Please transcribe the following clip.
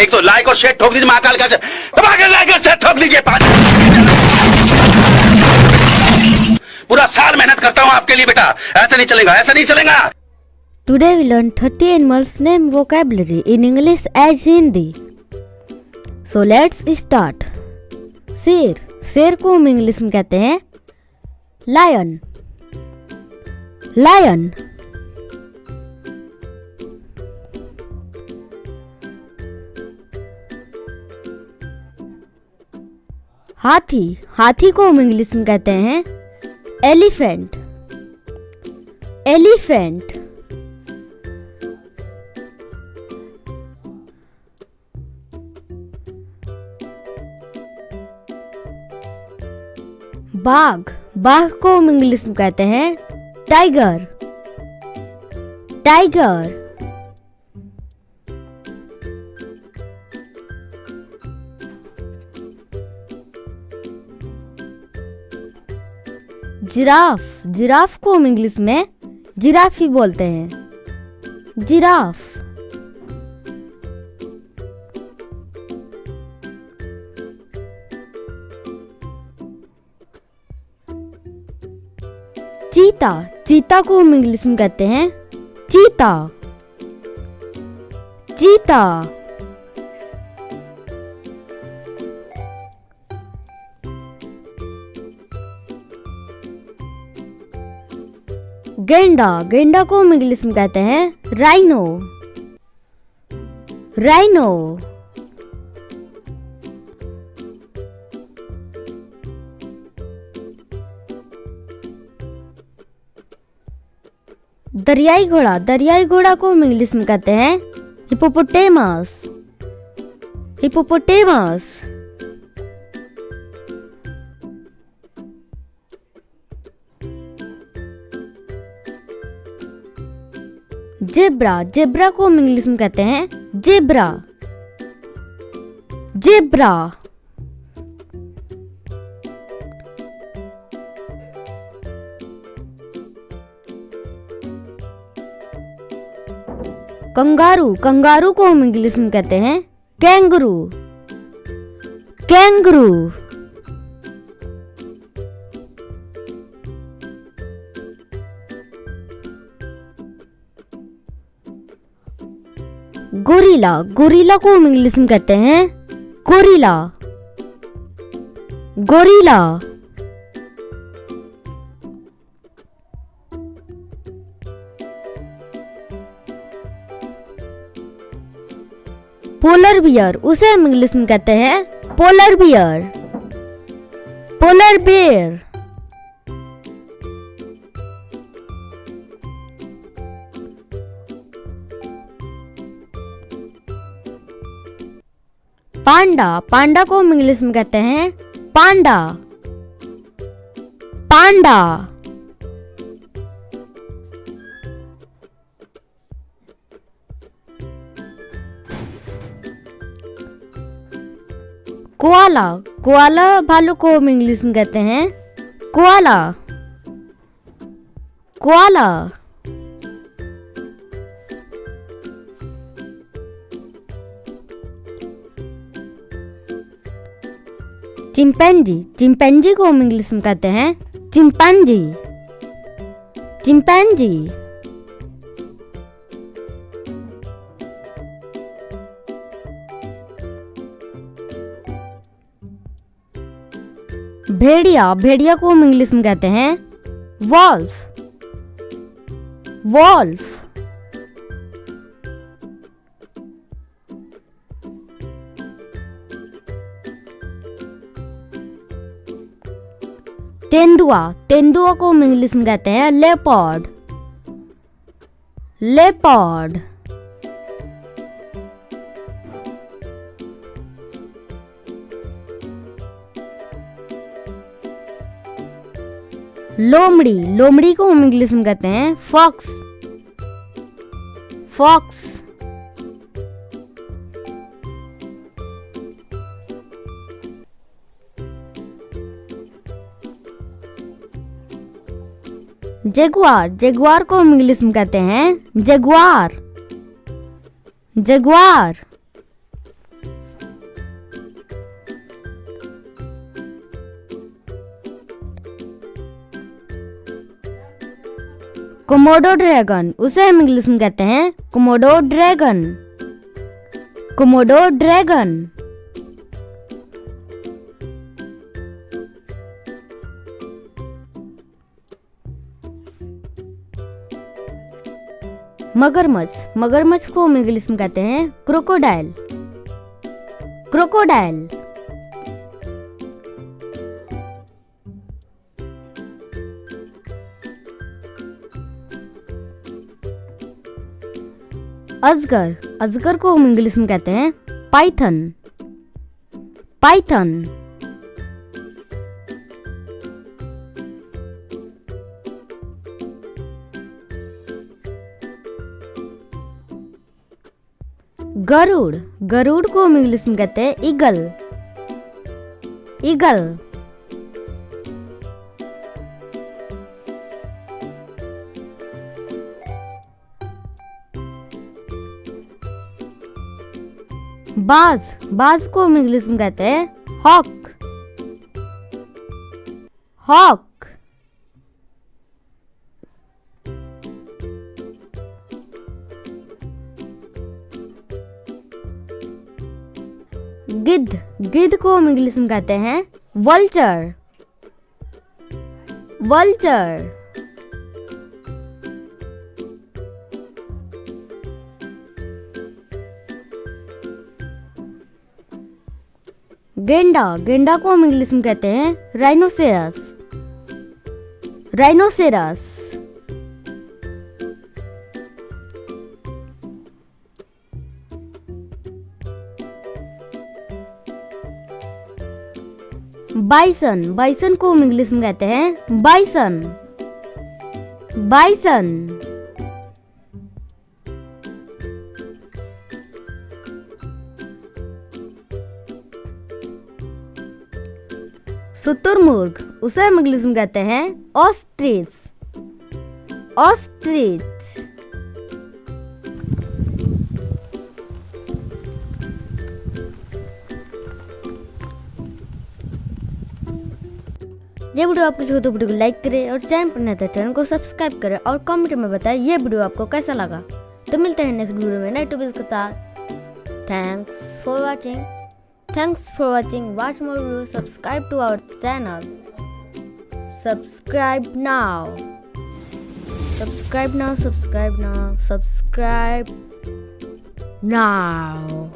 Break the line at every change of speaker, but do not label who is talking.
एक तो लाइक और शेयर ठोक दीजिए, महाकाल का दबा के लाइक और शेयर ठोक दीजिए। पूरा साल मेहनत करता हूँ आपके लिए बेटा, ऐसा नहीं चलेगा, ऐसा नहीं चलेगा।
Today we learn 30 animals name vocabulary in English as Hindi. So let's start. शेर, शेर को हम इंग्लिश में कहते हैं लायन, लायन। हाथी, हाथी को हम इंग्लिश में कहते हैं एलिफेंट, एलिफेंट। बाघ, बाघ को हम इंग्लिश में कहते हैं टाइगर, टाइगर। जिराफ, जिराफ को हम इंग्लिश में जिराफ ही बोलते हैं, जिराफ। चीता, चीता को हम इंग्लिश में कहते हैं चीता, चीता। गेंडा, गेंडा को हम इंग्लिश में कहते हैं राइनो, राइनो। दरियाई घोड़ा, दरियाई घोड़ा को हम इंग्लिश में कहते हैं हिपोपोटेमस, हिपोपोटेमस। जेब्रा, जेब्रा को हम इंग्लिश में कहते हैं जेब्रा, जेब्रा। कंगारू, कंगारू को हम इंग्लिश में कहते हैं कैंगरू, कैंगरू। गोरिल्ला, गोरिल्ला को हम इंग्लिश में कहते हैं गोरिल्ला, गोरिल्ला। पोलर बियर, उसे हम इंग्लिश में कहते हैं पोलर बियर, पोलर बियर। पांडा, पांडा को हम इंग्लिश में कहते हैं पांडा, पांडा। कोआला, कोआला भालू को हम इंग्लिश में कहते हैं कोआला, कोआला। चिंपैंजी, चिंपैंजी को हम इंग्लिश में कहते हैं चिंपैंजी, चिंपैंजी। भेड़िया, भेड़िया को हम इंग्लिश में कहते हैं वॉल्फ, वॉल्फ। तेंदुआ, तेंदुआ को हम इंग्लिश में कहते हैं लेपर्ड, लेपर्ड। लोमड़ी, लोमड़ी को हम इंग्लिश में कहते हैं फॉक्स, फॉक्स। जगुआर, जगुआर को हम इंग्लिश में कहते हैं जगुआर, जगुआर। कोमोडो ड्रैगन, उसे हम इंग्लिश में कहते हैं कोमोडो ड्रैगन। Komodo dragon. मगरमच्छ, मगरमच्छ को हम इंग्लिश में कहते हैं क्रोकोडाइल। क्रोकोडाइल। अजगर, अजगर को हम इंग्लिश में कहते हैं पाइथन। पाइथन। गरुड़, गरुड़ को हम इंग्लिश में कहते हैं ईगल। ईगल। बाज, बाज को हम इंग्लिश में कहते हैं हॉक। हॉक। गिद्ध, गिद्ध को हम इंग्लिश में कहते हैं वल्चर। वल्चर। गेंडा, गेंडा को हम इंग्लिश में कहते हैं राइनोसेरस। राइनोसेरस। बाइसन, बाइसन को हम इंग्लिश में कहते हैं बाइसन। बाइसन। शुतुरमुर्ग, उसे हम इंग्लिश में कहते हैं ऑस्ट्रिच। ऑस्ट्रिच। ये वीडियो आपको चाहिए तो वीडियो को लाइक करें और चैनल पर नए तो चैनल को सब्सक्राइब करें और कमेंट में बताएं ये वीडियो आपको कैसा लगा। तो मिलते हैं नेक्स्ट वीडियो में नए टॉपिक के साथ। Thanks for watching. Thanks for watching. Watch more videos. Subscribe to our channel. Subscribe now. Subscribe now. Subscribe now. Subscribe now.